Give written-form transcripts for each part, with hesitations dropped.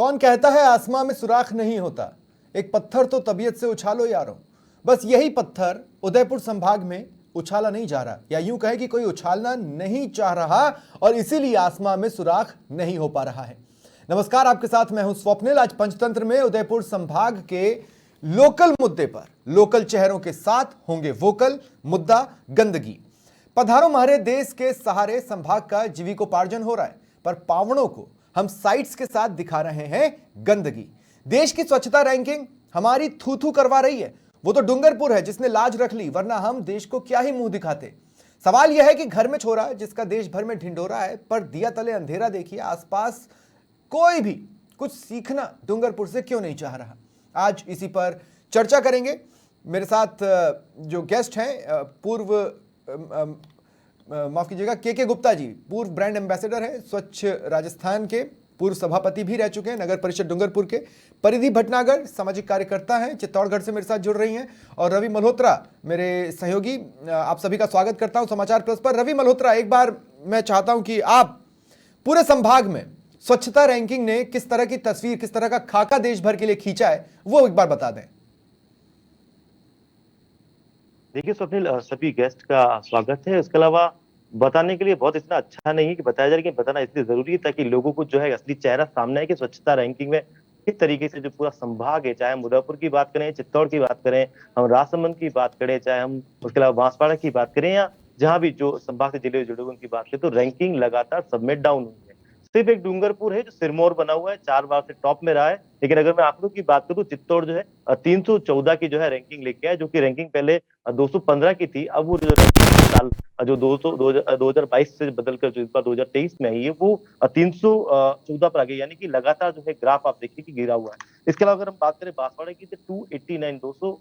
कौन कहता है आसमां में सुराख नहीं होता, एक पत्थर तो तबीयत से उछालो यारों। बस यही पत्थर उदयपुर संभाग में उछाला नहीं जा रहा, या यूं कहे कि कोई उछालना नहीं चाह रहा और इसीलिए आसमां में सुराख नहीं हो पा रहा है। नमस्कार, आपके साथ मैं हूं स्वप्निल। आज पंचतंत्र में उदयपुर संभाग के लोकल मुद्दे पर लोकल चेहरों के साथ होंगे वोकल। मुद्दा गंदगी। पधारो हमारे देश के सहारे संभाग का जीविकोपार्जन हो रहा है, पर पावड़ों को हम साइट्स के साथ दिखा रहे हैं गंदगी। देश की स्वच्छता रैंकिंग हमारी थू थू करवा रही है। वो तो डूंगरपुर है जिसने लाज रख ली, वरना हम देश को क्या ही मुंह दिखाते। सवाल यह है कि घर में छोरा जिसका देश भर में ढिंढोरा है, पर दिया तले अंधेरा देखिए। आसपास कोई भी कुछ सीखना डूंगरपुर से क्यों नहीं चाह रहा। आज इसी पर चर्चा करेंगे। मेरे साथ जो गेस्ट हैं, पूर्व माफ कीजिएगा के गुप्ता जी, पूर्व ब्रांड एम्बेसडर हैं, स्वच्छ राजस्थान के पूर्व सभापति भी रह चुके हैं, नगर परिषद डूंगरपुर के। परिधि भटनागर सामाजिक कार्यकर्ता हैं, चित्तौड़गढ़ से मेरे साथ जुड़ रही हैं। और रवि मल्होत्रा मेरे सहयोगी। आप सभी का स्वागत करता हूं समाचार प्लस पर। रवि मल्होत्रा, एक बार मैं चाहता हूं कि आप पूरे संभाग में स्वच्छता रैंकिंग ने किस तरह की तस्वीर, किस तरह का खाका देश भर के लिए खींचा है, वो एक बार बता दें। देखिए स्वप्निल, सभी गेस्ट का स्वागत है। इसके अलावा बताने के लिए बहुत इतना अच्छा नहीं है कि बताया जाए, कि बताना इसलिए जरूरी है ताकि लोगों को जो है असली चेहरा सामने आए कि स्वच्छता रैंकिंग में किस तरीके से जो पूरा संभाग है, चाहे हम उदयपुर की बात करें, चित्तौड़ की बात करें, हम राजसमंद की बात करें, चाहे हम उसके अलावा बांसवाड़ा की बात करें, या जहां भी जो संभाग से जिले जुड़े उनकी बात करें, तो रैंकिंग लगातार सब में डाउन हुई है। सिर्फ एक डूंगरपुर है जो सिरमौर बना हुआ है, 4 बार से टॉप में रहा है। लेकिन अगर मैं आंकड़ों की बात करूं, चित्तौड़ जो है 314 की जो है रैंकिंग लेके आया, जो कि रैंकिंग पहले 215 की थी। अब वो जो साल जो 2022 से बदलकर जो इस बार 2023 में आई है, वो 314 पर आ गई। यानी कि लगातार जो है ग्राफ आप देखिए कि गिरा हुआ है। इसके अलावा अगर हम बात करें बांसवाड़ा की, तो 289 200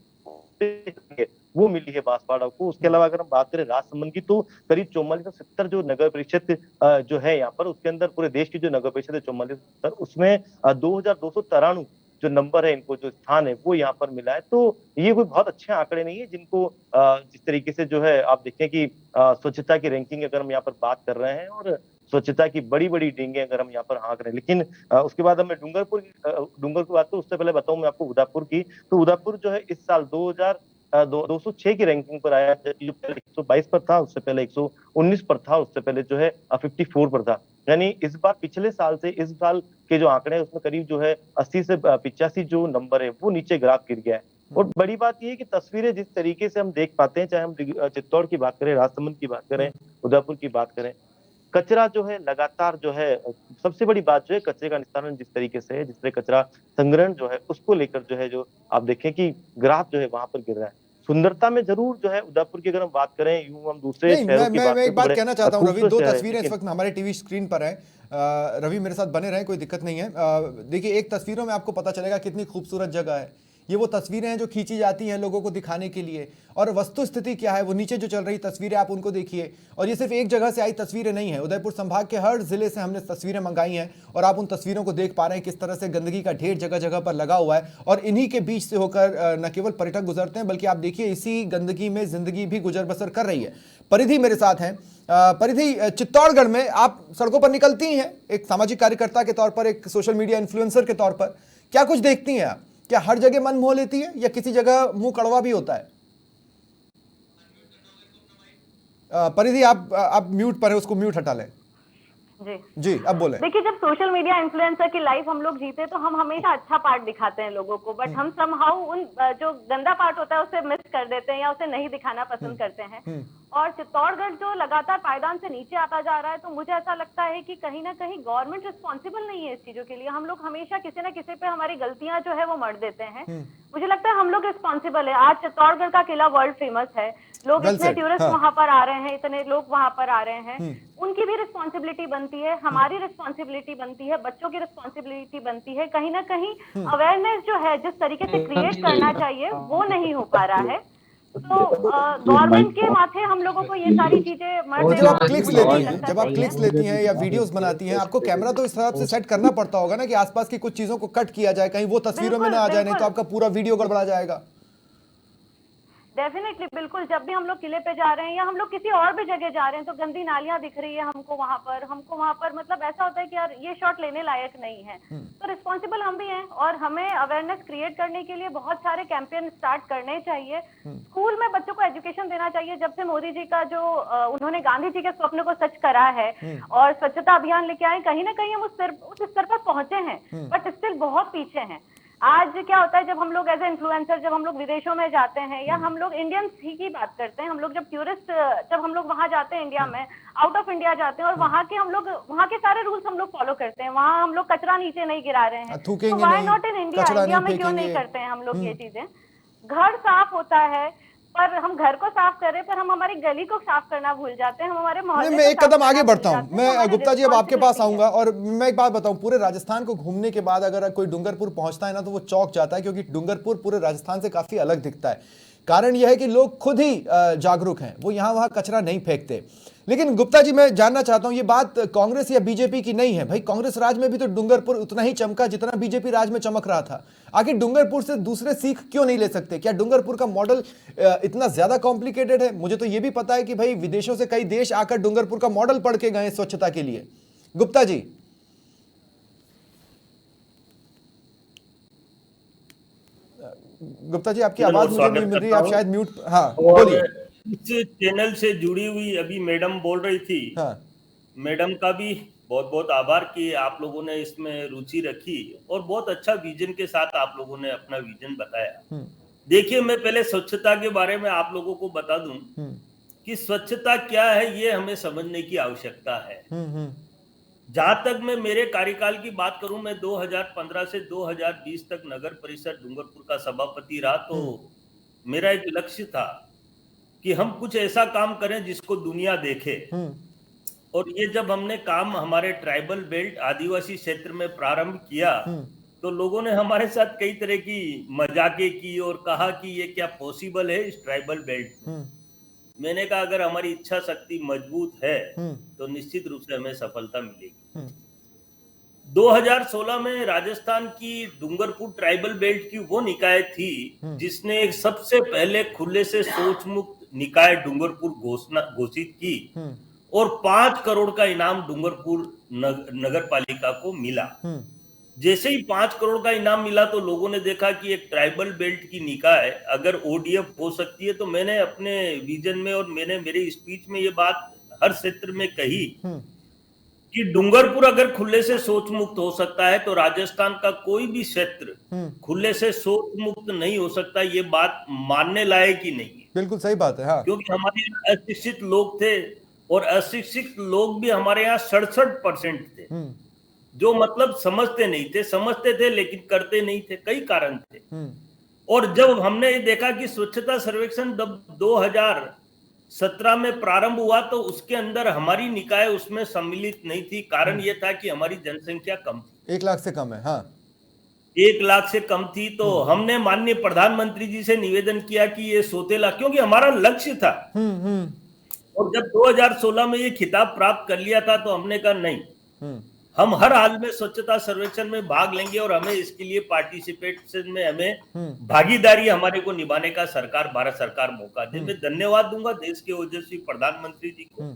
वो मिली है बांसवाड़ा को। उसके अलावा अगर हम बात करें राजसमंद की, तो करीब 4470 जो नगर परिषद जो है यहाँ पर, उसके अंदर पूरे देश की जो नगर परिषद है 4470, उसमें 2293 जो नंबर है, इनको जो स्थान है वो यहाँ पर मिला है। तो ये कोई बहुत अच्छे आंकड़े नहीं है, जिनको जिस तरीके से जो है आप देखें कि स्वच्छता की रैंकिंग अगर हम यहाँ पर बात कर रहे हैं, और स्वच्छता की बड़ी बड़ी डींगे अगर हम यहाँ पर हाँक रहे हैं। लेकिन उसके बाद मैं डूंगरपुर की बात करूँ, उससे पहले बताऊं मैं आपको उदयपुर की। तो उदयपुर जो है इस साल 206 की रैंकिंग पर आया, जो पहले 122 पर था, उससे पहले 119 पर था, उससे पहले जो है 54 पर था। यानी इस बार पिछले साल से इस साल के जो आंकड़े हैं, उसमें करीब जो है 80 से 85 जो नंबर है वो नीचे ग्राफ गिर गया है। और बड़ी बात यह है कि तस्वीरें जिस तरीके से हम देख पाते हैं, चाहे हम चित्तौड़ की बात करें, राजसमंद की बात करें, उदयपुर की बात करें, कचरा जो है लगातार जो है, सबसे बड़ी बात जो है कचरे का निस्तारण जिस तरीके से है, जिस तरह कचरा संग्रहण जो है उसको लेकर जो है, जो आप देखें कि ग्राफ जो है वहां पर गिर रहा है। सुंदरता में जरूर जो है उदयपुर की अगर हम बात करें, यूं हम दूसरे शहरों की बात मैं एक बात कहना चाहता हूं रवि, दो तस्वीरें इस वक्त हमारे टीवी स्क्रीन पर हैं। रवि मेरे साथ बने रहें, कोई दिक्कत नहीं है। देखिए, एक तस्वीरों में आपको पता चलेगा कितनी खूबसूरत जगह है। ये वो तस्वीरें हैं जो खींची जाती हैं लोगों को दिखाने के लिए, और वस्तु स्थिति क्या है वो नीचे जो चल रही तस्वीरें आप उनको देखिए। और ये सिर्फ एक जगह से आई तस्वीरें नहीं है, उदयपुर संभाग के हर जिले से हमने तस्वीरें मंगाई हैं, और आप उन तस्वीरों को देख पा रहे हैं किस तरह से गंदगी का ढेर जगह जगह पर लगा हुआ है। और इन्हीं के बीच से होकर न केवल पर्यटक गुजरते हैं, बल्कि आप देखिए इसी गंदगी में जिंदगी भी गुजर बसर कर रही है। परिधि मेरे साथ हैं। परिधि, चित्तौड़गढ़ में आप सड़कों पर निकलती हैं एक सामाजिक कार्यकर्ता के तौर पर, एक सोशल मीडिया इन्फ्लुएंसर के तौर पर, क्या कुछ देखती हैं आप? क्या हर जगह मन मोह लेती है, या किसी जगह मुंह कड़वा भी होता है? परिधि, आप म्यूट पर है, उसको म्यूट हटा लें। जी अब बोले। देखिए, जब सोशल मीडिया इन्फ्लुएंसर की लाइफ हम लोग जीते तो हम हमेशा अच्छा पार्ट दिखाते हैं लोगों को, बट हम समहाउ उन जो गंदा पार्ट होता है उसे मिस कर देते हैं या उसे नहीं दिखाना पसंद करते हैं। और चित्तौड़गढ़ जो लगातार पायदान से नीचे आता जा रहा है, तो मुझे ऐसा लगता है कि कहीं ना कहीं गवर्नमेंट रिस्पॉन्सिबल नहीं है इस चीजों के लिए। हम लोग हमेशा किसी न किसी पे हमारी गलतियां जो है वो मढ़ देते हैं। मुझे लगता है हम लोग रिस्पॉन्सिबल है। आज चित्तौड़गढ़ का किला वर्ल्ड फेमस है, लोग इतने टूरिस्ट वहां पर आ रहे हैं, इतने लोग वहां पर आ रहे हैं, उनकी भी रिस्पॉन्सिबिलिटी बनती है, हमारी रिस्पॉन्सिबिलिटी बनती है, बच्चों की रिस्पॉन्सिबिलिटी बनती है। कहीं ना कहीं अवेयरनेस जो है जिस तरीके से क्रिएट करना चाहिए वो नहीं हो पा रहा है। तो गवर्नमेंट के माथे हम लोगों को ये सारी चीजें और जब आप क्लिक्स लेती हैं या वीडियोस बनाती हैं, आपको कैमरा तो इस हिसाब से सेट करना पड़ता होगा ना कि आसपास की कुछ चीजों को कट किया जाए, कहीं वो तस्वीरों में ना आ जाए, नहीं तो आपका पूरा वीडियो गड़बड़ा जाएगा। डेफिनेटली, बिल्कुल। जब भी हम लोग किले पे जा रहे हैं या हम लोग किसी और भी जगह जा रहे हैं तो गंदी नालियां दिख रही है हमको वहां पर मतलब ऐसा होता है कि यार ये शॉट लेने लायक नहीं है। तो रिस्पॉन्सिबल हम भी हैं और हमें अवेयरनेस क्रिएट करने के लिए बहुत सारे कैंपेन स्टार्ट करने चाहिए। स्कूल में बच्चों को एजुकेशन देना चाहिए। जब से मोदी जी का जो उन्होंने गांधी जी के स्वप्न को सच करा है और स्वच्छता अभियान लेके आए, कहीं ना कहीं हम उस स्तर पर पहुंचे हैं, बट स्टिल बहुत पीछे हैं। आज क्या होता है, जब हम लोग एज ए इन्फ्लुएंसर, जब हम लोग विदेशों में जाते हैं या हम लोग इंडियंस ही की बात करते हैं, हम लोग जब टूरिस्ट, जब हम लोग वहां जाते हैं इंडिया में, आउट ऑफ इंडिया जाते हैं और वहां के सारे रूल्स हम लोग फॉलो करते हैं। वहां हम लोग कचरा नीचे नहीं गिरा रहे हैं, तो why not in India? India में क्यों नहीं करते हैं हम लोग ये चीजें? घर साफ होता है पर हम घर को साफ कर रहे हैं, पर हम हमारी गली को साफ करना भूल जाते हैं, हम हमारे मोहल्ले मैं एक कदम आगे बढ़ता हूं। मैं गुप्ता जी अब आपके पास आऊंगा और मैं एक बात बताऊं, पूरे राजस्थान को घूमने के बाद अगर कोई डूंगरपुर पहुंचता है ना तो वो चौंक जाता है, क्योंकि डूंगरपुर पूरे राजस्थान से काफी अलग दिखता है। कारण यह है कि लोग खुद ही जागरूक हैं, वो यहां वहां कचरा नहीं फेंकते। लेकिन गुप्ता जी, मैं जानना चाहता हूं, ये बात कांग्रेस या बीजेपी की नहीं है भाई। कांग्रेस राज में भी तो डूंगरपुर उतना ही चमका जितना बीजेपी राज में चमक रहा था। आखिर डूंगरपुर से दूसरे सीख क्यों नहीं ले सकते? क्या डूंगरपुर का मॉडल इतना ज्यादा कॉम्प्लिकेटेड है? मुझे तो ये भी पता है कि भाई विदेशों से कई देश आकर डूंगरपुर का मॉडल पढ़ के गए स्वच्छता के लिए। गुप्ता जी, आपकी आवाज मुझे नहीं मिल रही, आप शायद म्यूट। हाँ बोलिए। इस चैनल से जुड़ी हुई अभी मैडम बोल रही थी। हाँ। मैडम का भी बहुत बहुत आभार कि आप लोगों ने इसमें रुचि रखी और बहुत अच्छा विजन के साथ आप लोगों ने अपना विजन बताया। देखिए, मैं पहले स्वच्छता के बारे में आप लोगों को बता दूं कि स्वच्छता क्या है ये हमें समझने की आवश्यकता है। जहां तक मैं मेरे कार्यकाल की बात करूं, मैं 2015 से 2020 तक नगर परिषद डूंगरपुर का सभापति रहा, तो मेरा एक लक्ष्य था कि हम कुछ ऐसा काम करें जिसको दुनिया देखे। और ये जब हमने काम हमारे ट्राइबल बेल्ट आदिवासी क्षेत्र में प्रारंभ किया तो लोगों ने हमारे साथ कई तरह की मजाकें की और कहा कि ये क्या पॉसिबल है इस ट्राइबल बेल्ट में। मैंने कहा अगर हमारी इच्छा शक्ति मजबूत है तो निश्चित रूप से हमें सफलता मिलेगी। 2016 में राजस्थान की डूंगरपुर ट्राइबल बेल्ट की वो निकाय थी जिसने एक सबसे पहले खुले से शौच मुक्त निकाय डूंगरपुर घोषित की और 5 करोड़ का इनाम डूंगरपुर नगर पालिका को मिला। जैसे ही 5 करोड़ का इनाम मिला तो लोगों ने देखा कि एक ट्राइबल बेल्ट की निकाय अगर ओडीएफ हो सकती है, तो मैंने अपने विजन में और मैंने मेरी स्पीच में ये बात हर क्षेत्र में कही कि डूंगरपुर अगर खुले से शौच मुक्त हो सकता है तो राजस्थान का कोई भी क्षेत्र खुले से शौच मुक्त नहीं हो सकता। ये बात मानने लायक ही नहीं है। बिल्कुल सही बात है। हाँ। क्योंकि हमारे यहाँ अशिक्षित लोग थे और अशिक्षित लोग भी हमारे यहाँ 67% थे, जो मतलब समझते थे लेकिन करते नहीं थे। कई कारण थे। और जब हमने ये देखा कि स्वच्छता सर्वेक्षण 2017 में प्रारंभ हुआ तो उसके अंदर हमारी निकाय उसमें सम्मिलित नहीं थी। कारण ये था कि हमारी जनसंख्या कम थी, 1 लाख से कम है। हाँ, 1 लाख से कम थी। तो हमने माननीय प्रधानमंत्री जी से निवेदन किया कि ये सोतेला, क्योंकि हमारा लक्ष्य था। और जब 2016 में ये खिताब प्राप्त कर लिया था तो हमने कहा नहीं, हम हर हाल में स्वच्छता सर्वेक्षण में भाग लेंगे और हमें इसके लिए पार्टिसिपेशन में हमें भागीदारी हमारे को निभाने का भारत सरकार मौका दे। मैं धन्यवाद दूंगा देश के ओजस्वी प्रधानमंत्री जी को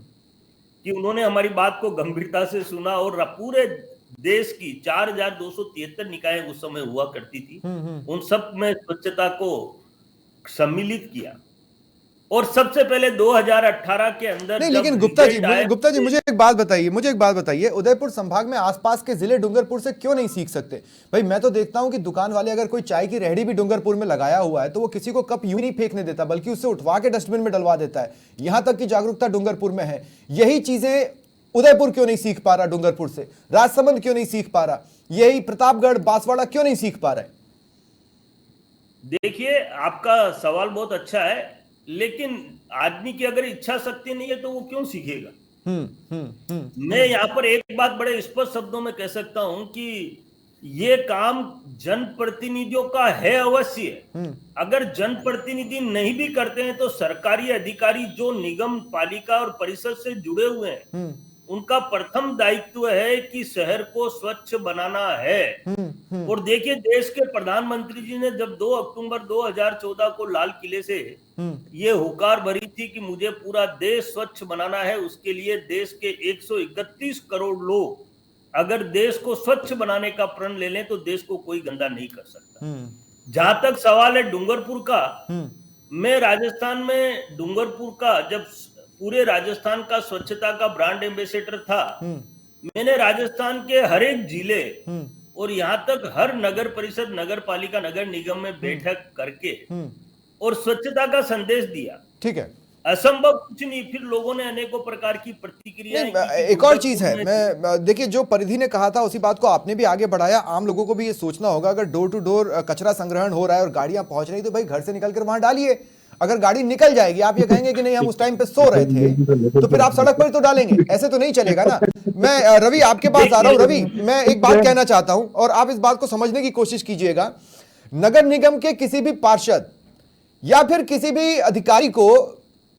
कि उन्होंने हमारी बात को गंभीरता से सुना और पूरे देश की 4273 निकाय उस समय हुआ करती थी, उन सब में स्वच्छता को सम्मिलित किया। और सबसे पहले 2018 के अंदर नहीं, लेकिन गुप्ता जी मुझे एक बात बताइए, उदयपुर संभाग में आसपास के जिले डूंगरपुर से क्यों नहीं सीख सकते? भाई मैं तो देखता हूं कि दुकान वाले अगर कोई चाय की रेहड़ी भी डूंगरपुर में लगाया हुआ है तो वो किसी को कप यूं नहीं फेंकने देता, बल्कि उससे उठवा के डस्टबिन में डलवा देता है। यहां तक की जागरूकता डूंगरपुर में है। यही चीजें उदयपुर क्यों नहीं सीख पा रहा डूंगरपुर से? राजसमंद क्यों नहीं सीख पा रहा? यही प्रतापगढ़ बांसवाड़ा क्यों नहीं सीख पा रहा है? देखिए, आपका सवाल बहुत अच्छा है, लेकिन आदमी की अगर इच्छा शक्ति नहीं है तो वो क्यों सीखेगा? मैं यहाँ पर एक बात बड़े स्पष्ट शब्दों में कह सकता हूं कि ये काम जनप्रतिनिधियों का है अवश्य। अगर जनप्रतिनिधि नहीं भी करते हैं तो सरकारी अधिकारी जो निगम पालिका और परिषद से जुड़े हुए हैं उनका प्रथम दायित्व है कि शहर को स्वच्छ बनाना है। और देखिए, देश के प्रधानमंत्री जी ने जब 2 अक्टूबर 2014 को लाल किले से ये हुकार भरी थी कि मुझे पूरा देश स्वच्छ बनाना है, उसके लिए देश के 131 करोड़ लोग अगर देश को स्वच्छ बनाने का प्रण ले लें तो देश को कोई गंदा नहीं कर सकता। जहां तक सवाल है डूंगरपुर का, मैं राजस्थान में डूंगरपुर का जब पूरे राजस्थान का स्वच्छता का ब्रांड एम्बेसडर था, मैंने राजस्थान के हर एक जिले और यहाँ तक हर नगर परिषद, नगर पालिका, नगर निगम में बैठक करके और स्वच्छता का संदेश दिया। ठीक है, असंभव कुछ नहीं, फिर लोगों ने अनेकों प्रकार की प्रतिक्रिया। एक और चीज है, मैं देखिए जो परिधि ने कहा था उसी बात को आपने भी आगे बढ़ाया। आम लोगों को भी ये सोचना होगा, अगर डोर टू डोर कचरा संग्रहण हो रहा है और गाड़ियां पहुंच रही तो भाई घर से निकल कर वहां डालिए। अगर गाड़ी निकल जाएगी, आप ये कहेंगे कि नहीं हम उस टाइम पे सो रहे थे, तो फिर आप सड़क पर तो डालेंगे, ऐसे तो नहीं चलेगा ना। मैं रवि आपके पास आ रहा हूं। रवि, मैं एक बात कहना चाहता हूं और आप इस बात को समझने की कोशिश कीजिएगा। नगर निगम के किसी भी पार्षद या फिर किसी भी अधिकारी को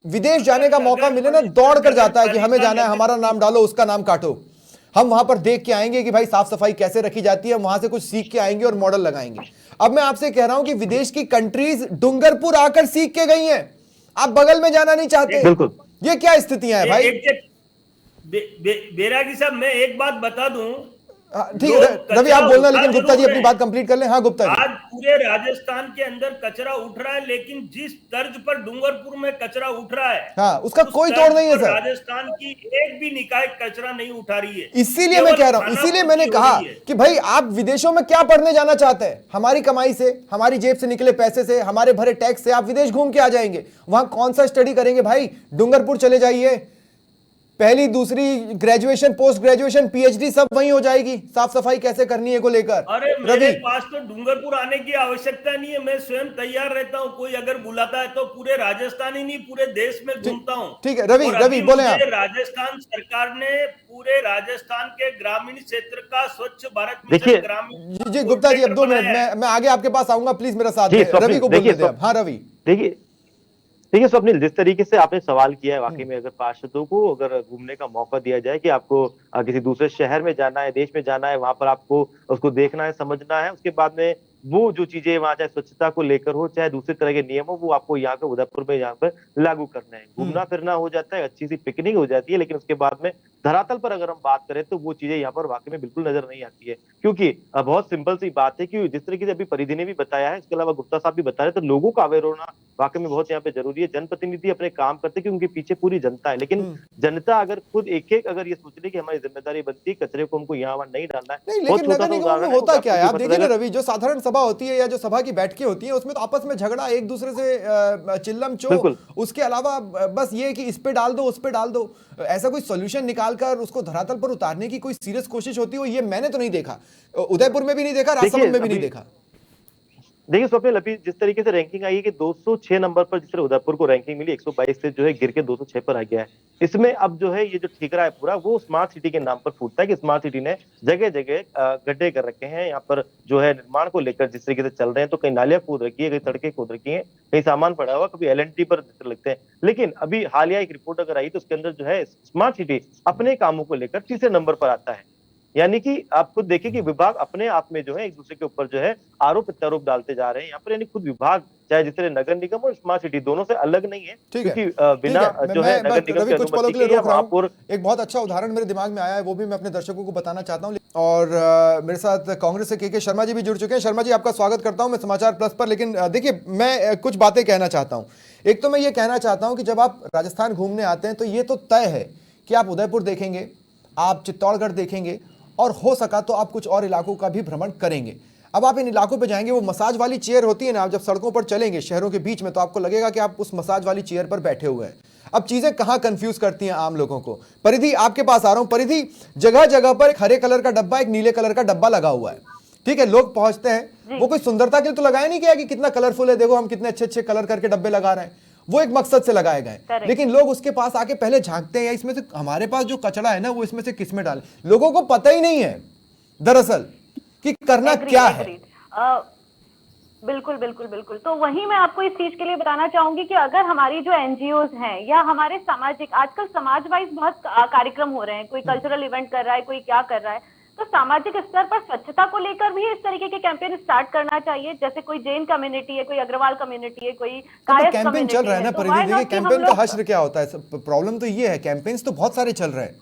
विदेश जाने का मौका मिले ना, दौड़ कर जाता है कि हमें जाना है, हमारा नाम डालो, उसका नाम काटो। हम वहां पर देख के आएंगे कि भाई साफ सफाई कैसे रखी जाती है, वहां से कुछ सीख के आएंगे और मॉडल लगाएंगे। अब मैं आपसे कह रहा हूं कि विदेश की कंट्रीज डूंगरपुर आकर सीख के गई हैं, आप बगल में जाना नहीं चाहते। बिल्कुल, ये क्या स्थितियां हैं भाई? बैरागी साहब, मैं एक बात बता दूं। ठीक है रवि, आप बोलना, लेकिन गुप्ता जी अपनी बात कंप्लीट कर लें। हाँ गुप्ता जी। आज पूरे राजस्थान के अंदर कचरा उठ रहा है, लेकिन जिस तर्ज पर डूंगरपुर में कचरा उठ रहा है, हाँ, उसका कोई तोड़ नहीं है सर। राजस्थान की एक भी निकाय कचरा नहीं उठा रही है। इसीलिए मैं कह रहा हूं, इसीलिए मैंने कहा कि भाई आप विदेशों में क्या पढ़ने जाना चाहते हैं? हमारी कमाई से, हमारी जेब से निकले पैसे से, हमारे भरे टैक्स से आप विदेश घूम के आ जाएंगे। वहां कौन सा स्टडी करेंगे भाई? डूंगरपुर चले जाइए, पहली दूसरी ग्रेजुएशन, पोस्ट ग्रेजुएशन, पीएचडी सब वहीं हो जाएगी, साफ सफाई कैसे करनी है को लेकर। अरे मेरे पास तो डूंगरपुर आने की आवश्यकता नहीं है, मैं स्वयं तैयार रहता हूं। कोई अगर बुलाता है तो पूरे राजस्थान ही नहीं, पूरे देश में घूमता हूं। ठीक है रवि बोले आप। राजस्थान सरकार ने पूरे राजस्थान के ग्रामीण क्षेत्र का स्वच्छ भारत मिशन ग्रामीण। जी गुप्ता जी, अब 2 मिनट, मैं आगे आपके पास आऊंगा, प्लीज मेरा साथ दें। रवि को बोलने दें। हाँ रवि, देखिए स्वप्निल, जिस तरीके से आपने सवाल किया है, वाकई में अगर पार्षदों को अगर घूमने का मौका दिया जाए कि आपको किसी दूसरे शहर में जाना है, देश में जाना है, वहां पर आपको उसको देखना है, समझना है, उसके बाद में वो जो चीजें वहां चाहे स्वच्छता को लेकर हो, चाहे दूसरे तरह के नियम हो, वो आपको यहाँ पे उदयपुर में यहाँ पर लागू करना है। घूमना फिरना हो जाता है, अच्छी सी पिकनिक हो जाती है, लेकिन उसके बाद में धरातल पर अगर हम बात करें तो वो चीजें यहाँ पर वाकई में बिल्कुल नजर नहीं आती है। क्योंकि बहुत सिंपल सी बात है कि जिस तरीके से अभी परिधि ने भी बताया है, इसके अलावा गुप्ता साहब भी बता रहे, तो लोगों का अवेयर होना वाकई में बहुत यहाँ पे जरूरी है। जनप्रतिनिधि अपने काम करते क्योंकि उनके पीछे पूरी जनता है, लेकिन जनता अगर खुद एक अगर ये सोच ले कि हमारी जिम्मेदारी बनती है कचरे को हमको यहाँ वहां नहीं डालना है। नहीं, लेकिन नगर निगम में होता क्या है? आप देखिए ना रवि, जो साधारण सभा होती है या जो सभा की बैठकें होती है, उसमें तो आपस में झगड़ा, एक दूसरे से चिल्लम चो, उसके अलावा बस ये कि इस पे डाल दो, उस पे डाल दो। ऐसा कोई सॉल्यूशन निकालकर उसको धरातल पर उतारने की कोई सीरियस कोशिश होती हो, ये मैंने तो नहीं देखा, उदयपुर में भी नहीं देखा, राजसमंद में भी नहीं देखा। देखिए स्वप्निल, अभी जिस तरीके से रैंकिंग आई है कि 206 नंबर पर जिस तरह उदयपुर को रैंकिंग मिली, 122 से जो है गिर के 206 पर आ गया है। इसमें अब जो है ये जो ठीकरा है पूरा, वो स्मार्ट सिटी के नाम पर फूटता है कि स्मार्ट सिटी ने जगह जगह गड्ढे कर रखे हैं। यहाँ पर जो है निर्माण को लेकर जिस तरीके से चल रहे हैं, तो कई नालियां खोद रखी है, कई सड़कें खोद रखी है, कहीं सामान पड़ा हुआ, कभी LNT पर लगते हैं। लेकिन अभी हालिया एक रिपोर्ट अगर आई तो उसके अंदर जो है स्मार्ट सिटी अपने कामों को लेकर तीसरे नंबर पर आता है। यानी कि आप खुद देखिए कि विभाग अपने आप में जो है एक दूसरे के ऊपर जो है आरोप प्रत्यारोप डालते जा रहे हैं यहाँ पर। यानी खुद विभाग चाहे जिस तरह नगर निगम और स्मार्ट सिटी दोनों से अलग नहीं है, क्योंकि बिना जो है नगर निगम की अनुमति के लिए एक बहुत अच्छा उदाहरण मेरे दिमाग में आया है, वो भी मैं अपने दर्शकों को बताना चाहता हूँ। और मेरे साथ कांग्रेस से के शर्मा जी भी जुड़ चुके हैं। शर्मा जी, आपका स्वागत करता हूँ मैं समाचार प्लस पर। लेकिन देखिए, मैं कुछ बातें कहना चाहता हूँ। एक तो मैं ये कहना चाहता हूँ कि जब आप राजस्थान घूमने आते हैं तो ये तो तय है कि आप उदयपुर देखेंगे, आप चित्तौड़गढ़ देखेंगे, और हो सका तो आप कुछ और इलाकों का भी भ्रमण करेंगे। अब आप इन इलाकों पे जाएंगे, वो मसाज वाली चेयर होती है ना, आप जब सड़कों पर चलेंगे शहरों के बीच में, तो आपको लगेगा कि आप उस मसाज वाली चेयर पर बैठे हुए हैं। अब चीजें कहां कंफ्यूज करती हैं आम लोगों को। परिधि, आपके पास आ रहा हूं। परिधि, जगह जगह पर एक हरे कलर का डब्बा, एक नीले कलर का डब्बा लगा हुआ है, ठीक है। लोग पहुंचते हैं, वो कोई सुंदरता के लिए तो लगाया नहीं गया कि कितना कलरफुल है, देखो हम कितने अच्छे अच्छे कलर करके डब्बे लगा रहे हैं, वो एक मकसद से लगाए गए। लेकिन लोग उसके पास आके पहले झांकते हैं, या इसमें से हमारे पास जो कचरा है ना, वो इसमें से किसमें डालें। लोगों को पता ही नहीं है दरअसल कि करना क्या है। बिल्कुल बिल्कुल बिल्कुल। तो वही मैं आपको इस चीज के लिए बताना चाहूंगी कि अगर हमारी जो एनजीओज हैं या हमारे सामाजिक, आजकल समाज वाइज बहुत कार्यक्रम हो रहे हैं, कोई कल्चरल इवेंट कर रहा है, कोई क्या कर रहा है, तो सामाजिक स्तर पर स्वच्छता को लेकर भी इस तरीके के कैंपेन स्टार्ट करना चाहिए। जैसे कोई जैन कम्युनिटी है, कोई अग्रवाल कम्युनिटी है, कोई तो कायस्थ कैंपेन चल कम्युनिटी रहा है है, ना तो परिधि, why देखिए not कि हम कैंपेन का लोग हश्र क्या होता है, प्रॉब्लम तो ये है कैंपेन्स तो बहुत सारे चल रहे हैं।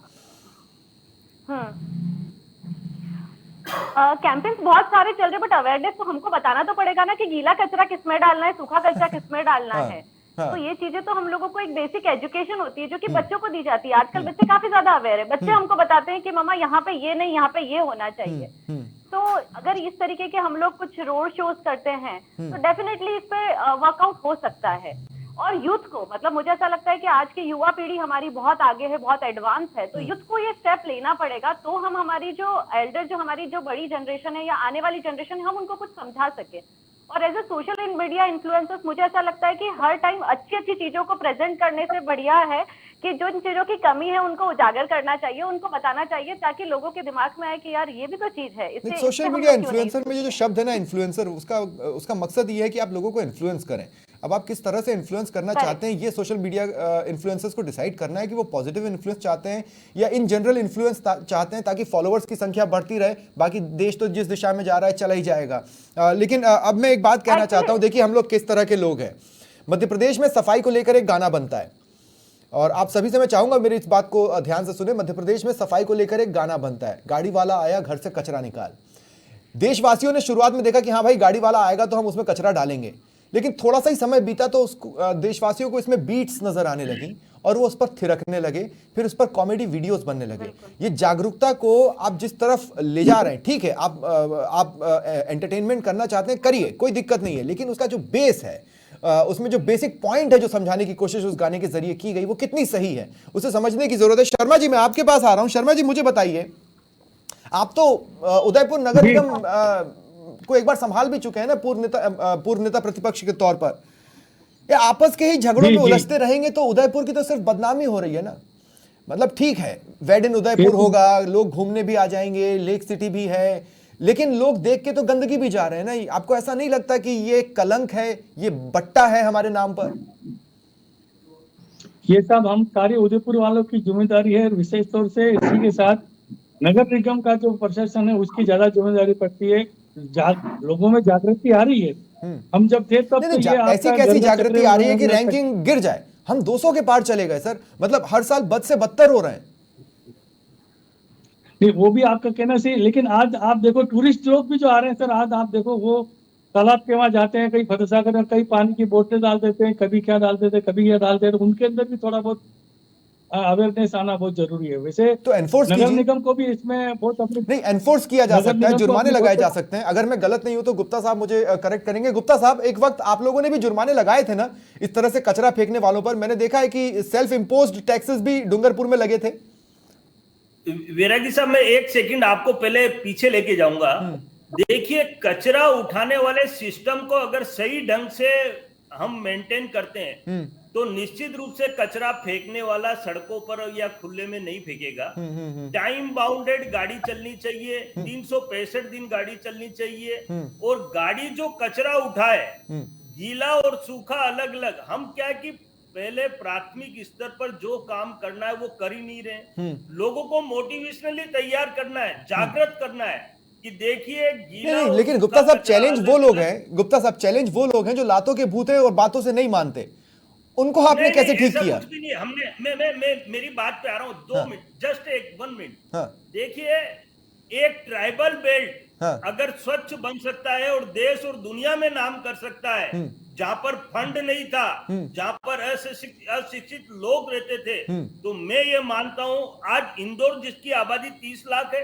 कैंपेन्स बहुत सारे चल रहे हैं, बट अवेयरनेस तो हमको बताना तो पड़ेगा ना कि गीला कचरा किसमें डालना है, सूखा कचरा किसमें डालना हाँ, है। हाँ। तो ये चीजें तो हम लोगों को एक बेसिक एजुकेशन होती है जो कि बच्चों को दी जाती है। आजकल बच्चे काफी ज्यादा अवेयर है, बच्चे हमको बताते हैं कि मम्मा यहाँ पे ये नहीं, यहाँ पे ये होना चाहिए। तो अगर इस तरीके के हम लोग कुछ रोड शोज करते हैं तो डेफिनेटली इस पे वर्कआउट हो सकता है। और यूथ को, मतलब मुझे ऐसा लगता है कि आज की युवा पीढ़ी हमारी बहुत आगे है, बहुत एडवांस है, तो यूथ को ये स्टेप लेना पड़ेगा, तो हम हमारी जो एल्डर, जो हमारी जो बड़ी जनरेशन है या आने वाली जनरेशन है, हम उनको कुछ समझा सके। और as a social media influencers मुझे ऐसा लगता है कि हर टाइम अच्छी अच्छी चीजों को प्रेजेंट करने से बढ़िया है कि जो इन चीजों की कमी है उनको उजागर करना चाहिए, उनको बताना चाहिए, ताकि लोगों के दिमाग में आए कि यार ये भी तो चीज है, इससे सोशल मीडिया इन्फ्लुएंसर में जो शब्द है ना इन्फ्लुएंसर, उसका मकसद ये है कि आप लोगों को इन्फ्लुएंस करें। अब आप किस तरह से इन्फ्लुएंस करना चाहते हैं, ये सोशल मीडिया इन्फ्लुएंसर्स को डिसाइड करना है कि वो पॉजिटिव इन्फ्लुएंस चाहते हैं या इन जनरल इन्फ्लुएंस चाहते हैं ताकि फॉलोअर्स की संख्या बढ़ती रहे, बाकी देश तो जिस दिशा में जा रहा है चला ही जाएगा। लेकिन अब मैं एक बात कहना चाहता हूं, देखिए हम लोग किस तरह के लोग हैं। मध्य प्रदेश में सफाई को लेकर एक गाना बनता है और आप सभी से मैं चाहूंगा मेरी इस बात को ध्यान से सुने। मध्य प्रदेश में सफाई को लेकर एक गाना बनता है, गाड़ी वाला आया घर से कचरा निकाल। देशवासियों ने शुरुआत में देखा कि हाँ भाई गाड़ी वाला आएगा तो हम उसमें कचरा डालेंगे, लेकिन थोड़ा सा ही समय बीता तो देशवासियों को इसमें बीट्स नजर आने लगी और वो उस पर थिरकने लगे, फिर उस पर कॉमेडी वीडियोस बनने लगे। ये जागरूकता को आप जिस तरफ ले जा रहे हैं, ठीक है, आप एंटरटेनमेंट करना चाहते हैं, करिए, कोई दिक्कत नहीं है, लेकिन उसका जो बेस है, उसमें जो बेसिक पॉइंट है जो समझाने की कोशिश उस गाने के जरिए की गई, वो कितनी सही है, उसे समझने की जरूरत है। शर्मा जी, मैं आपके पास आ रहा हूं। शर्मा जी, मुझे बताइए, आप तो उदयपुर नगर निगम को एक बार संभाल भी चुके हैं ना पूर्व नेता प्रतिपक्ष के तौर पर। ये आपस के ही झगड़ों में उलझते रहेंगे तो उदयपुर की तो सिर्फ बदनामी हो रही है ना। मतलब ठीक है, वेड इन उदयपुर होगा, लोग घूमने भी आ जाएंगे, लेक सिटी भी है, लेकिन लोग देख के तो गंदगी भी जा रहे हैं ना। आपको ऐसा नहीं लगता कि ये कलंक है, ये बट्टा है हमारे नाम पर? ये सब हम सारे उदयपुर वालों की जिम्मेदारी है, विशेष तौर से इसी के साथ नगर निगम का जो प्रशासन है उसकी ज्यादा जिम्मेदारी पड़ती है। लोगों में जागृति आ रही है। हम जब थे तब तो ये ऐसी कैसी जागृति आ रही है कि रैंकिंग गिर जाए? हम 200 के पार चले गए सर, मतलब हर साल बद से बदतर हो रहे हैं। नहीं, वो भी आपका कहना सही, लेकिन आज आप देखो टूरिस्ट लोग भी जो आ रहे हैं सर, आज आप देखो वो तालाब के वहां जाते हैं, कहीं फतसागर में कहीं पानी की बोतलें डाल देते हैं, कभी क्या डाल देते हैं, कभी क्या डाल देते हैं, उनके अंदर भी थोड़ा बहुत अवेयरनेस आना बहुत जरूरी है। वैसे तो एनफोर्स नगर निगम को भी इसमें बहुत नहीं एनफोर्स किया जा सकता है, जुर्माने लगाए जा सकते हैं। अगर मैं गलत नहीं हूं तो गुप्ता साहब मुझे करेक्ट करेंगे। गुप्ता साहब, एक वक्त आप लोगों ने भी जुर्माने लगाए थे ना इस तरह से कचरा फेंकने वालों पर? मैंने देखा है कि सेल्फ इम्पोज्ड टैक्सेस भी डूंगरपुर में लगे थे। वैरागी साहब, मैं एक सेकंड आपको पहले पीछे लेके जाऊंगा। देखिए, कचरा उठाने वाले सिस्टम को अगर सही ढंग से हम मेंटेन करते हैं तो निश्चित रूप से कचरा फेंकने वाला सड़कों पर या खुले में नहीं फेंकेगा। टाइम बाउंडेड गाड़ी चलनी चाहिए, 365 दिन गाड़ी चलनी चाहिए, और गाड़ी जो कचरा उठाए, गीला और सूखा अलग अलग, हम क्या कि पहले प्राथमिक स्तर पर जो काम करना है वो कर ही नहीं रहे। लोगों को मोटिवेशनली तैयार करना है, जागृत करना है कि देखिए गीला नहीं, लेकिन गुप्ता साहब चैलेंज वो लोग हैं, गुप्ता साहब चैलेंज वो लोग हैं जो लातों के भूत हैं और बातों से नहीं मानते। उनको आपने कैसे ठीक किया? कुछ भी नहीं, हमने मैं मेरी बात पे आ रहा हूँ, 2 मिनट, जस्ट 1 मिनट। देखिए, एक ट्राइबल बेल्ट अगर स्वच्छ बन सकता है और देश और दुनिया में नाम कर सकता है, जहां पर फंड नहीं था, जहां पर अशिक्षित लोग रहते थे, तो मैं ये मानता हूं आज इंदौर जिसकी आबादी 30 लाख है,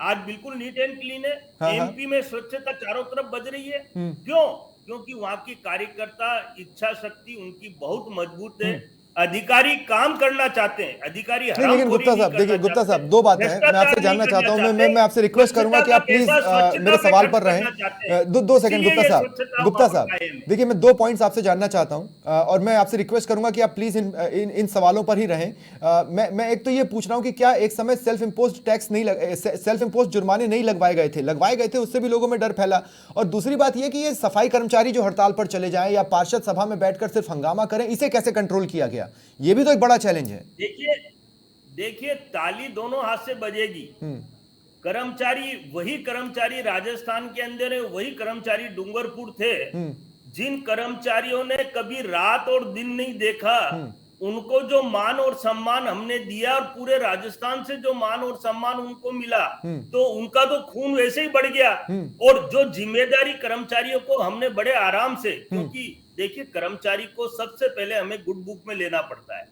आज बिल्कुल नीट एंड क्लीन है। एमपी में स्वच्छता चारों तरफ बज रही है। क्यों? क्योंकि वहां की कार्यकर्ता इच्छा शक्ति उनकी बहुत मजबूत है। अधिकारी काम करना चाहते हैं, अधिकारी नहीं, लेकिन गुप्ता साहब देखिए, गुप्ता साहब दो बातें हैं, मैं आपसे जानना चाहता हूं, मैं आपसे रिक्वेस्ट करूंगा कि आप प्लीज मेरे सवाल पर रहें। दो सेकंड गुप्ता साहब देखिए, मैं 2 पॉइंट्स आपसे जानना चाहता हूं और मैं आपसे रिक्वेस्ट करूंगा कि आप प्लीज इन सवालों पर ही रहें। मैं एक तो ये पूछ रहा हूं कि क्या एक समय सेल्फ इम्पोज्ड जुर्माने नहीं लगवाए गए थे, उससे भी लोगों में डर फैला। और दूसरी बात यह कि ये सफाई कर्मचारी जो हड़ताल पर चले जाएं या पार्षद सभा में बैठकर सिर्फ हंगामा करें, इसे कैसे कंट्रोल किया गया, ये भी तो एक बड़ा चैलेंज है। देखिए ताली दोनों हाथ से बजेगी। वही कर्मचारी राजस्थान के अंदर है, वही कर्मचारी डूंगरपुर थे, जिन कर्मचारियों ने कभी रात और दिन नहीं देखा, उनको जो मान और सम्मान हमने दिया और पूरे राजस्थान से जो मान और सम्मान उनको मिला, तो उनका तो खून वैसे ही बढ़ गया। और जो जिम्मेदारी कर्मचारियों को हमने बड़े आराम से, क्योंकि देखिए कर्मचारी को सबसे पहले हमें गुड बुक में लेना पड़ता है,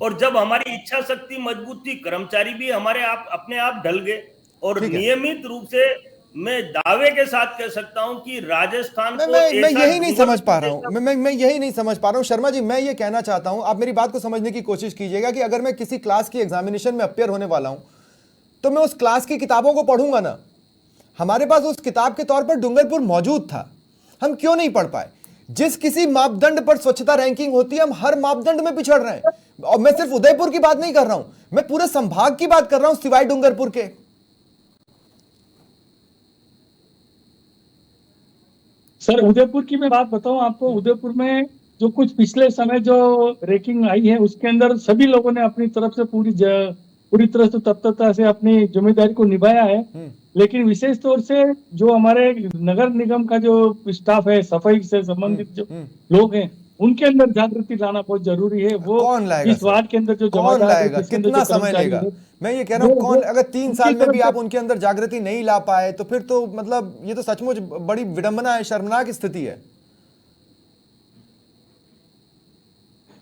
और जब हमारी इच्छा शक्ति मजबूत थी, कर्मचारी भी हमारे अपने आप ढल गए। और नियमित रूप से मैं दावे के साथ कह सकता हूं कि राजस्थान को मैं यही नहीं समझ पा रहा हूं, मैं यही नहीं समझ पा रहा हूं शर्मा जी। मैं ये कहना चाहता हूं, आप मेरी बात को समझने की कोशिश कीजिएगा कि अगर मैं किसी क्लास की एग्जामिनेशन में अपियर होने वाला हूं, तो मैं उस क्लास की किताबों को पढ़ूंगा ना। हमारे पास उस किताब के तौर पर डूंगरपुर मौजूद था, हम क्यों नहीं पढ़ पाए? जिस किसी मापदंड पर स्वच्छता रैंकिंग होती है, हम हर मापदंड में पिछड़ रहे हैं। और मैं सिर्फ उदयपुर की बात नहीं कर रहा हूं, मैं पूरे संभाग की बात कर रहा हूं, सिवाय डूंगरपुर के। सर उदयपुर की मैं बात बताऊं आपको, उदयपुर में जो कुछ पिछले समय जो रैंकिंग आई है, उसके अंदर सभी लोगों ने अपनी तरफ से पूरी तरह से तत्परता से अपनी जिम्मेदारी को निभाया है। लेकिन विशेष तौर से जो हमारे नगर निगम का जो स्टाफ है, सफाई से संबंधित जो लोग हैं, उनके अंदर जागृति लाना बहुत जरूरी है। वो कौन लाएगा इस वार्ड के अंदर जो कौन लाएगा, कितना समय लेगा? मैं ये कह रहा हूं, कौन, अगर 3 साल में भी आप उनके अंदर जागृति नहीं ला पाए, तो फिर तो मतलब ये तो सचमुच बड़ी विडंबना है, शर्मनाक स्थिति है।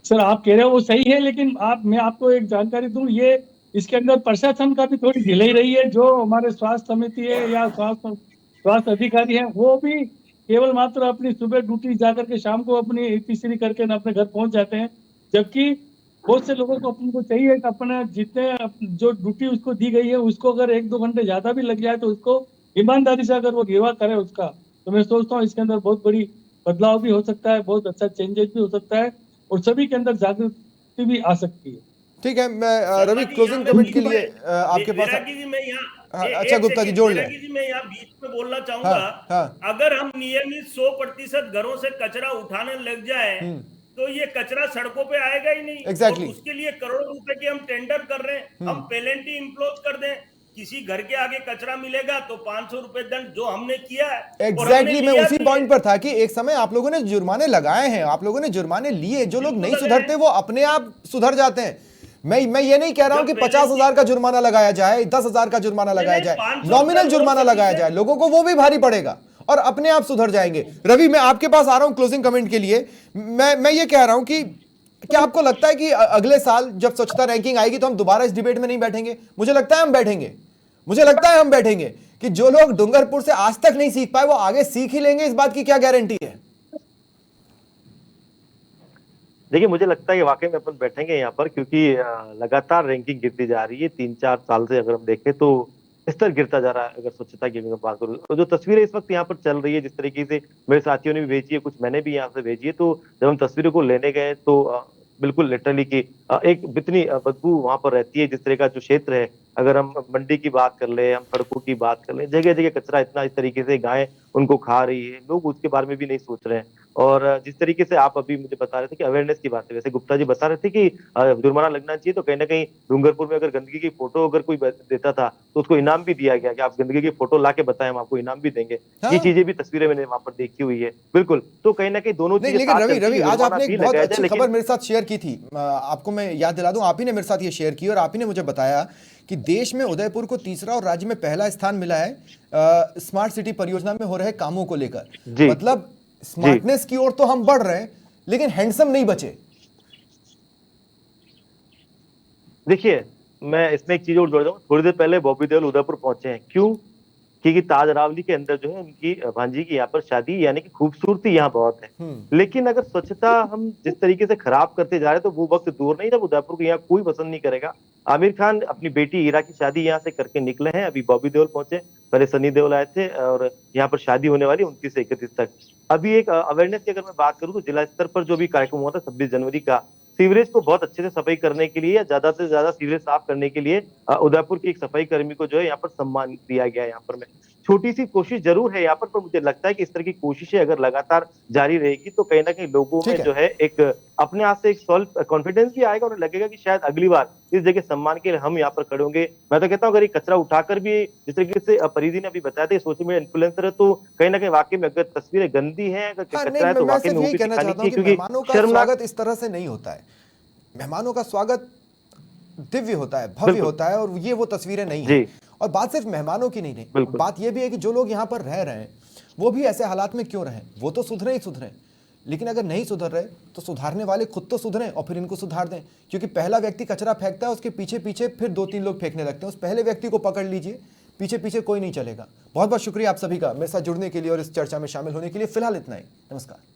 सर आप कह रहे हो वो सही है, लेकिन मैं आपको एक जानकारी दूं, ये इसके अंदर प्रशासन का भी थोड़ी ढिलाई रही है। जो हमारे स्वास्थ्य समिति है या स्वास्थ्य अधिकारी है, वो भी केवल मात्र अपनी सुबह ड्यूटी जाकर के शाम को अपनी तीसरी करके अपने घर पहुंच जाते हैं। जबकि बहुत से लोगों को अपन को चाहिए कि अपने जितने जो ड्यूटी उसको दी गई है, उसको अगर 1-2 घंटे ज्यादा भी लग जाए तो उसको ईमानदारी से अगर वो निर्वाह करे उसका, तो मैं सोचता हूँ इसके अंदर बहुत बड़ी बदलाव भी हो सकता है, बहुत अच्छा चेंजेस भी हो सकता है, और सभी के अंदर जागृति भी आ सकती है। ठीक है, मैं रवि क्लोजिंग कमेंट के लिए आपके पास। अच्छा गुप्ता जी जोड़ लें। मैं यहाँ बीच में बोलना चाहूंगा, अगर हम नियमित 100% घरों से कचरा उठाने लग जाए, तो ये कचरा सड़कों पे आएगा ही नहीं। Exactly. उसके लिए करोड़ों रुपए की हम टेंडर कर रहे हैं, हम पेनल्टी इंप्लोज कर दें, किसी घर के आगे कचरा मिलेगा तो 500 रुपए दंड, जो हमने किया है। एग्जैक्टली मैं उसी पॉइंट पर था कि एक समय आप लोगों ने जुर्माने लगाए हैं, आप लोगों ने जुर्माने लिए, जो लोग नहीं सुधरते वो अपने आप सुधर जाते हैं। मैं ये नहीं कह रहा हूं कि 50,000 का जुर्माना लगाया जाए, 10,000 का जुर्माना लगाया जाए, नॉमिनल जुर्माना लगाया जाए, लोगों को वो भी भारी पड़ेगा और अपने आप सुधर जाएंगे। रवि मैं आपके पास आ रहा हूं क्लोजिंग कमेंट के लिए। मैं ये कह रहा हूं कि क्या आपको लगता है कि अगले साल जब स्वच्छता रैंकिंग आएगी तो हम दोबारा इस डिबेट में नहीं बैठेंगे? मुझे लगता है हम बैठेंगे कि जो लोग डूंगरपुर से आज तक नहीं सीख पाए वो आगे सीख ही लेंगे, इस बात की क्या गारंटी है? देखिए मुझे लगता है कि वाकई में अपन बैठेंगे यहाँ पर, क्योंकि लगातार रैंकिंग गिरती जा रही है। 3-4 साल से अगर हम देखें तो स्तर गिरता जा रहा है। अगर स्वच्छता की बात करूँ तो जो तस्वीरें इस वक्त यहाँ पर चल रही है, जिस तरीके से मेरे साथियों ने भी भेजी है, कुछ मैंने भी यहाँ से भेजी है, तो जब हम तस्वीरों को लेने गए तो बिल्कुल लिटरली की एक इतनी बदबू वहां पर रहती है। जिस तरह का जो क्षेत्र है, अगर हम मंडी की बात कर ले, हम सड़कों की बात कर ले, जगह जगह कचरा इतना इस तरीके से, गायें उनको खा रही है, लोग उसके बारे में भी नहीं सोच रहे हैं। और जिस तरीके से आप अभी मुझे बता रहे थे कि अवेयरनेस की बात है, वैसे गुप्ता जी बता रहे थे कि जुर्माना लगना चाहिए, तो कहीं ना कहीं डूंगरपुर में अगर गंदगी की फोटो अगर कोई देता था तो उसको इनाम भी दिया गया कि आप गंदगी की फोटो ला के बताएं, हम आपको इनाम भी देंगे। ये चीजें भी तस्वीरें मैंने वहां पर देखी हुई है। बिल्कुल, तो कहीं ना कहीं दोनों चीजें। लेकिन रवि आज आपने एक बहुत अच्छी खबर मेरे साथ शेयर की थी, आपको मैं याद दिला दूं, आप ही ने मेरे साथ ये शेयर की और आप ही ने मुझे बताया कि देश में उदयपुर को तीसरा और राज्य में पहला स्थान मिला है स्मार्ट सिटी परियोजना में हो रहे कामों को लेकर। मतलब स्मार्टनेस की ओर तो हम बढ़ रहे हैं, लेकिन हैंडसम नहीं बचे। देखिए मैं इसमें एक चीज और जोड़ दूं, थोड़ी देर पहले बॉबी देओल उदयपुर पहुंचे हैं। क्यों? कि ताज रावली के अंदर जो है उनकी भांजी की यहाँ पर शादी, यानी कि खूबसूरती यहाँ बहुत है। लेकिन अगर स्वच्छता हम जिस तरीके से खराब करते जा रहे हैं तो वो वक्त दूर नहीं जब उदयपुर को यहाँ कोई पसंद नहीं करेगा। आमिर खान अपनी बेटी ईरा की शादी यहाँ से करके निकले हैं, अभी बॉबी देओल पहुंचे, पहले सनी देओल आए थे, और यहाँ पर शादी होने वाली 29 से 31 तक। अभी एक अवेयरनेस की अगर मैं बात करूं तो जिला स्तर पर जो भी कार्यक्रम हुआ था 26 जनवरी का, सीवरेज को बहुत अच्छे से सफाई करने के लिए या ज्यादा से ज्यादा सीवरेज साफ करने के लिए उदयपुर की एक सफाई कर्मी को जो है यहाँ पर सम्मान दिया गया है। यहाँ पर मैं छोटी सी कोशिश जरूर है यहाँ पर मुझे लगता है कि इस तरह की कोशिशें अगर लगातार जारी रहेगी तो कहीं ना कहीं लोगों में जो है एक अपने आप से एक सेल्फ कॉन्फिडेंस भी आएगा, उन्हें लगेगा कि शायद अगली बार इस जगह सम्मान के लिए हम यहाँ पर खड़े होंगे। मैं तो कहता हूँ अगर ये कचरा उठाकर भी, जिस तरीके से परिधि ने अभी बताया था, सोशल मीडिया इन्फ्लुएंसर है, तो कहीं ना कहीं वाकई में अगर तस्वीरें गंदी है, अगर कचरा है तो वाकई में यही कहना चाहता हूँ कि मेहमानों का स्वागत इस तरह से नहीं होता है। मेहमानों का स्वागत दिव्य होता है, भव्य होता है, और ये वो तस्वीरें नहीं है। और बात सिर्फ मेहमानों की नहीं है, बात ये भी है कि जो लोग यहाँ पर रह रहे हैं वो भी ऐसे हालात में क्यों रहे, वो तो सुधरे ही सुधरे, लेकिन अगर नहीं सुधर रहे तो सुधारने वाले खुद तो सुधरें और फिर इनको सुधार दें। क्योंकि पहला व्यक्ति कचरा फेंकता है, उसके पीछे पीछे फिर 2-3 लोग फेंकने लगते हैं, उस पहले व्यक्ति को पकड़ लीजिए, पीछे पीछे कोई नहीं चलेगा। बहुत बहुत शुक्रिया आप सभी का मेरे साथ जुड़ने के लिए और इस चर्चा में शामिल होने के लिए। फिलहाल इतना ही, नमस्कार।